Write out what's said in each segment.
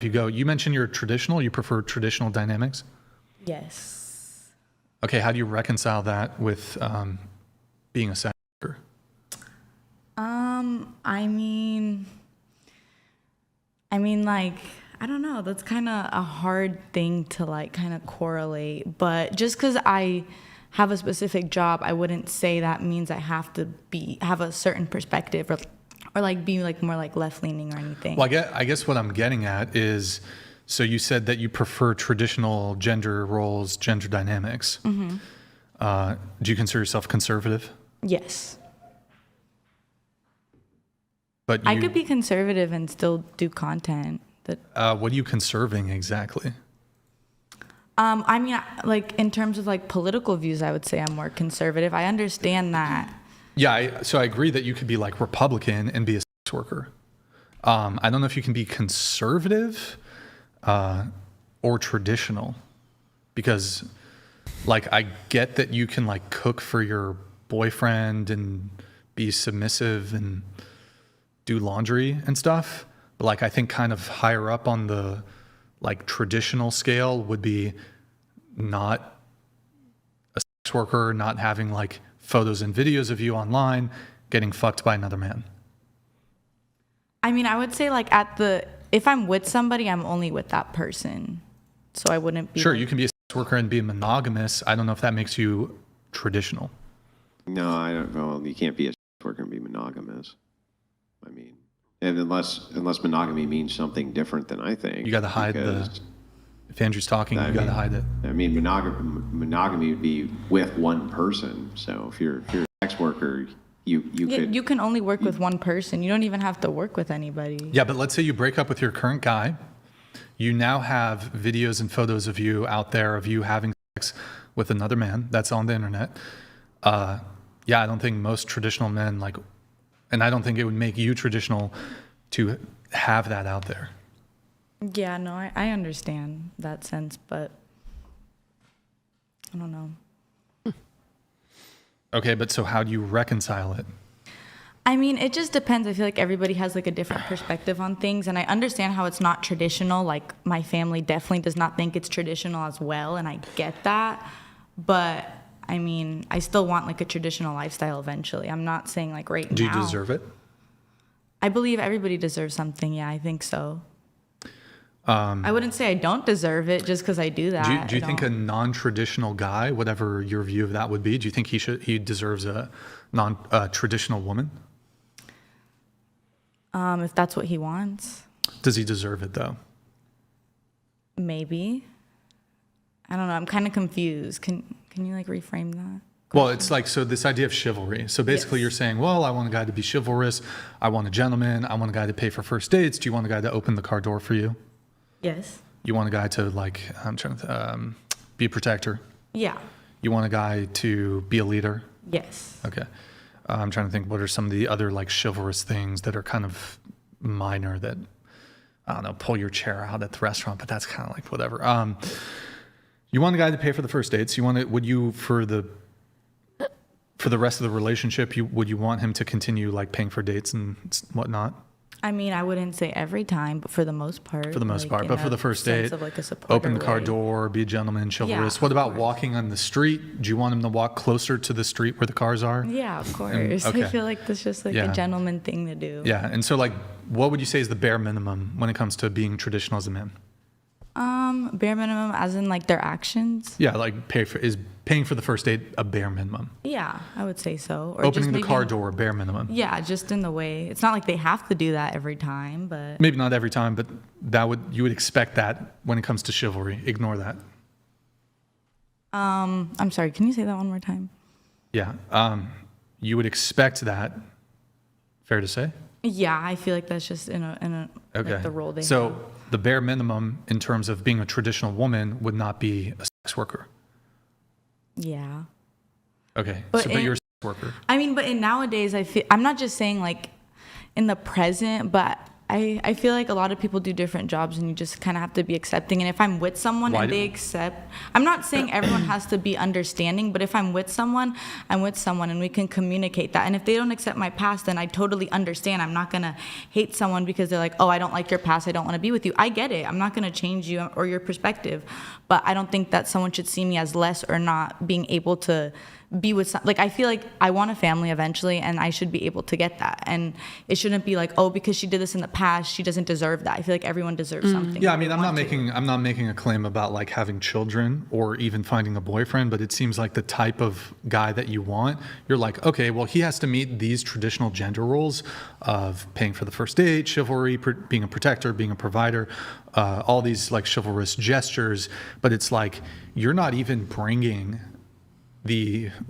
you mentioned you're traditional, you prefer traditional dynamics? Yes. Okay, how do you reconcile that with being a sex worker? I mean, like, I don't know. That's kind of a hard thing to like kind of correlate. But just because I have a specific job, I wouldn't say that means I have to have a certain perspective or like be like more like left leaning or anything. Well, I guess what I'm getting at is, so you said that you prefer traditional gender roles, gender dynamics. Mm-hmm. Do you consider yourself conservative? Yes. But I could be conservative and still do content. What are you conserving exactly? I mean, like in terms of like political views, I would say I'm more conservative. I understand that. Yeah, so I agree that you could be like Republican and be a sex worker. I don't know if you can be conservative or traditional, because like I get that you can like cook for your boyfriend and be submissive and do laundry and stuff, but like I think kind of higher up on the like traditional scale would be not a sex worker, not having like photos and videos of you online getting fucked by another man. I mean, I would say like if I'm with somebody, I'm only with that person. So I wouldn't be. Sure, you can be a sex worker and be monogamous. I don't know if that makes you traditional. No, I don't know. You can't be a sex worker and be monogamous. I mean, and unless monogamy means something different than I think. You got to hide if Andrew's talking, you got to hide it. I mean, monogamy would be with one person. So if you're a sex worker, you can only work with one person. You don't even have to work with anybody. Yeah, but let's say you break up with your current guy. You now have videos and photos of you out there of you having sex with another man. That's on the internet. Yeah, I don't think most traditional men and I don't think it would make you traditional to have that out there. Yeah, no, I understand that sense, but I don't know. Okay, but so how do you reconcile it? I mean, it just depends. I feel like everybody has like a different perspective on things, and I understand how it's not traditional. Like my family definitely does not think it's traditional as well, and I get that. But I mean, I still want like a traditional lifestyle eventually. I'm not saying like right now. Do you deserve it? I believe everybody deserves something. Yeah, I think so. I wouldn't say I don't deserve it just because I do that. Do you think a non-traditional guy, whatever your view of that would be, do you think he deserves a non-traditional woman? If that's what he wants. Does he deserve it though? Maybe. I don't know. I'm kind of confused. Can you like reframe that? Well, it's like, so this idea of chivalry. So basically You're saying, well, I want a guy to be chivalrous. I want a gentleman. I want a guy to pay for first dates. Do you want a guy to open the car door for you? Yes. You want a guy to be a protector? Yeah. You want a guy to be a leader? Yes. Okay. I'm trying to think, what are some of the other like chivalrous things that are kind of minor that, I don't know, pull your chair out at the restaurant, but that's kind of like whatever. You want a guy to pay for the first dates. Would you, for the rest of the relationship, would you want him to continue like paying for dates and whatnot? I mean, I wouldn't say every time, but for the most part. For the most part, but for the first date, like open the car door, be a gentleman, chivalrous. Yeah, what about walking on the street? Do you want him to walk closer to the street where the cars are? Yeah, of course. Okay. I feel like that's just like a gentleman thing to do. Yeah, and so like, what would you say is the bare minimum when it comes to being traditional as a man? Bare minimum as in like their actions? Yeah, like is paying for the first date a bare minimum? Yeah, I would say so. Or opening the car door, bare minimum. Yeah, just in the way. It's not like they have to do that every time, but maybe not every time, but you would expect that when it comes to chivalry. Ignore that. I'm sorry, can you say that one more time? Yeah. You would expect that. Fair to say? Yeah, I feel like that's just in a okay. Like the role they have. So the bare minimum in terms of being a traditional woman would not be a sex worker. Yeah. Okay. But you're a sex worker. I mean, but in nowadays, I'm not just saying like in the present, but I feel like a lot of people do different jobs and you just kind of have to be accepting. And if I'm with someone Why and do- they accept, I'm not saying everyone has to be understanding, but if I'm with someone and we can communicate that. And if they don't accept my past, then I totally understand. I'm not going to hate someone because they're like, oh, I don't like your past. I don't want to be with you. I get it. I'm not going to change you or your perspective. But I don't think that someone should see me as less or not being able to be with like I feel like I want a family eventually and I should be able to get that, and it shouldn't be like, oh, because she did this in the past she doesn't deserve that. I feel like everyone deserves something. Yeah, I mean, I'm not making a claim about like having children or even finding a boyfriend, but it seems like the type of guy that you want, you're like, okay, well, he has to meet these traditional gender roles of paying for the first date, chivalry, being a protector, being a provider, all these like chivalrous gestures, but it's like you're not even bringing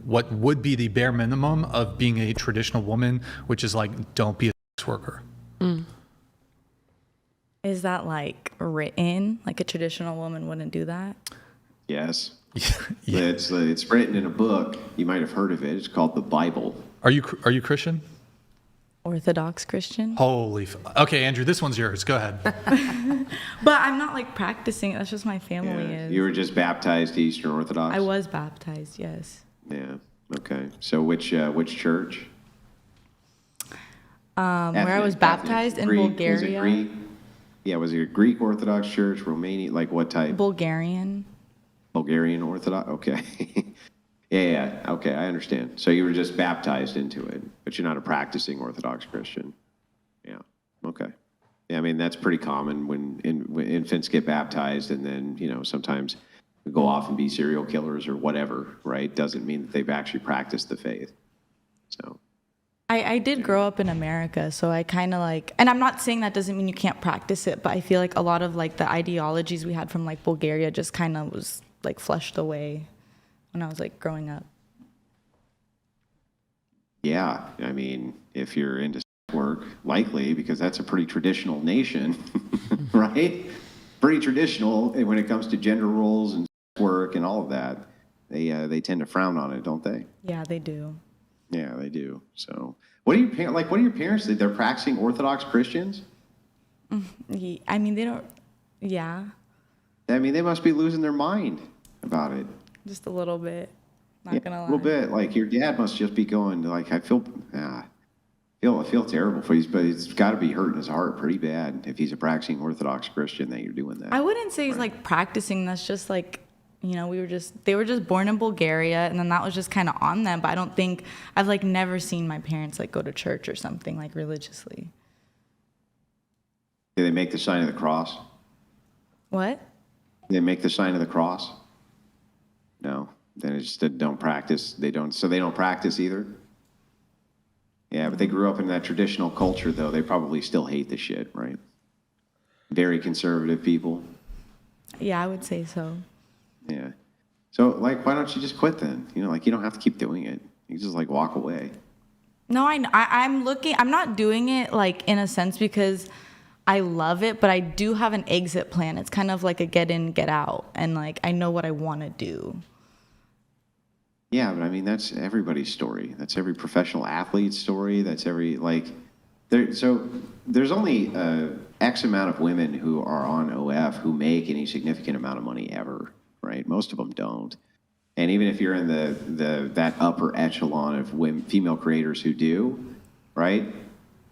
what would be the bare minimum of being a traditional woman, which is like, don't be a sex worker. Is that like written? Like a traditional woman wouldn't do that? Yes. Yeah. It's written in a book. You might have heard of it. It's called the Bible. Are you Christian? Orthodox Christian? Okay, Andrew, this one's yours. Go ahead. But I'm not like practicing it. That's just my family is. You were just baptized Eastern Orthodox? I was baptized, yes. Yeah. Okay. So which church? Where I was baptized in Bulgaria. Was it Greek? Yeah, was it a Greek Orthodox church, Romanian, like what type? Bulgarian. Bulgarian Orthodox? Okay. Yeah. Okay, I understand. So you were just baptized into it, but you're not a practicing Orthodox Christian. Yeah. Okay. Yeah, I mean, that's pretty common when infants get baptized and then, sometimes go off and be serial killers or whatever, right? Doesn't mean that they've actually practiced the faith. So. I did grow up in America, so I kind of like, and I'm not saying that doesn't mean you can't practice it, but I feel like a lot of like the ideologies we had from like Bulgaria just kind of was like flushed away when I was like growing up. Yeah, I mean, if you're into work, likely, because that's a pretty traditional nation, right? Pretty traditional when it comes to gender roles and work and all of that. They tend to frown on it, don't they? Yeah, they do. Yeah, they do. So, what do your parents? They're practicing Orthodox Christians? I mean, they don't. Yeah. I mean, they must be losing their mind about it. Just a little bit. Not gonna lie. A little bit. Like your dad must just be going like, I feel terrible for you, but it's got to be hurting his heart pretty bad if he's a practicing Orthodox Christian that you're doing that. I wouldn't say he's like practicing. That's just like, they were just born in Bulgaria, and then that was just kind of on them. But I don't think I've like never seen my parents like go to church or something like religiously. Do they make the sign of the cross? What? They make the sign of the cross? No. Then it's just that don't practice. They don't practice either? Yeah, but they grew up in that traditional culture, though. They probably still hate the shit, right? Very conservative people. Yeah, I would say so. Yeah. So, like, why don't you just quit then? You don't have to keep doing it. You just, like, walk away. No, I'm not doing it, like, in a sense because I love it, but I do have an exit plan. It's kind of like a get in, get out. And, like, I know what I want to do. Yeah, but I mean, that's everybody's story. That's every professional athlete's story. That's every, like, there's only X amount of women who are on OF who make any significant amount of money ever, right? Most of them don't. And even if you're in that upper echelon of female creators who do, right?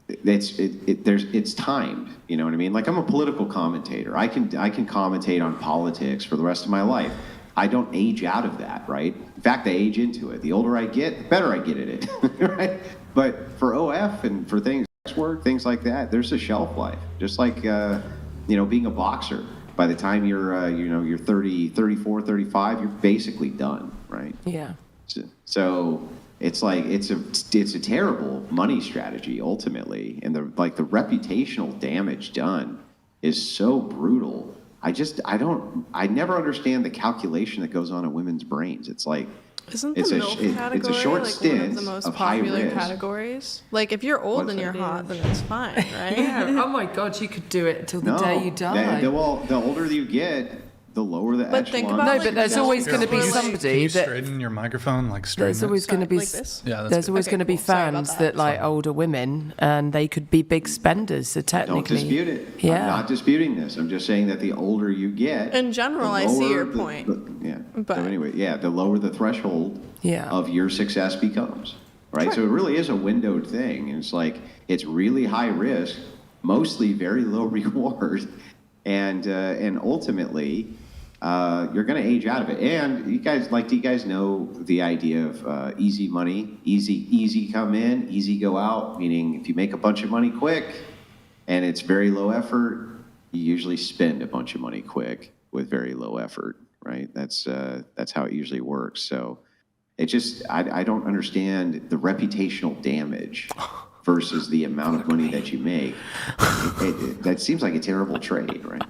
It's timed. You know what I mean? Like, I'm a political commentator. I can commentate on politics for the rest of my life. I don't age out of that, right? In fact, I age into it. The older I get, the better I get at it, right? But for OF and for work, things like that, there's a shelf life. Just like, being a boxer. By the time you're 30, 34, 35, you're basically done, right? Yeah. So it's like, it's a terrible money strategy ultimately. And the reputational damage done is so brutal. I never understand the calculation that goes on in women's brains. It's like, Isn't the MILF category it's a short like stint one of the most of high popular risk. categories? Like, if you're old and you're hot, then it's fine, right? Yeah. Oh my God, you could do it till the No, day you die. the older you get, the lower the But think echelon. about, No, like, but there's always going to be Can you somebody Can you that straighten your microphone? Like straighten there's always it? going to be like this? Yeah, that's there's good. always Okay, going to be cool. Sorry about fans that. that like older women, and they could be big spenders. So Don't technically, dispute it. Yeah. I'm not disputing this. I'm just saying that the older you get, In general, the I see lower your the- point. yeah. But- So anyway, yeah, the lower the threshold Yeah. of your success becomes, right? So it really is a windowed thing. And it's like, it's really high risk, mostly very low reward. And ultimately, you're going to age out of it. And do you guys know the idea of easy money, easy come in, easy go out? Meaning, if you make a bunch of money quick and it's very low effort, you usually spend a bunch of money quick with very low effort, right? That's how it usually works. So it just, I don't understand the reputational damage versus the amount of money that you make. That seems like a terrible trade, right?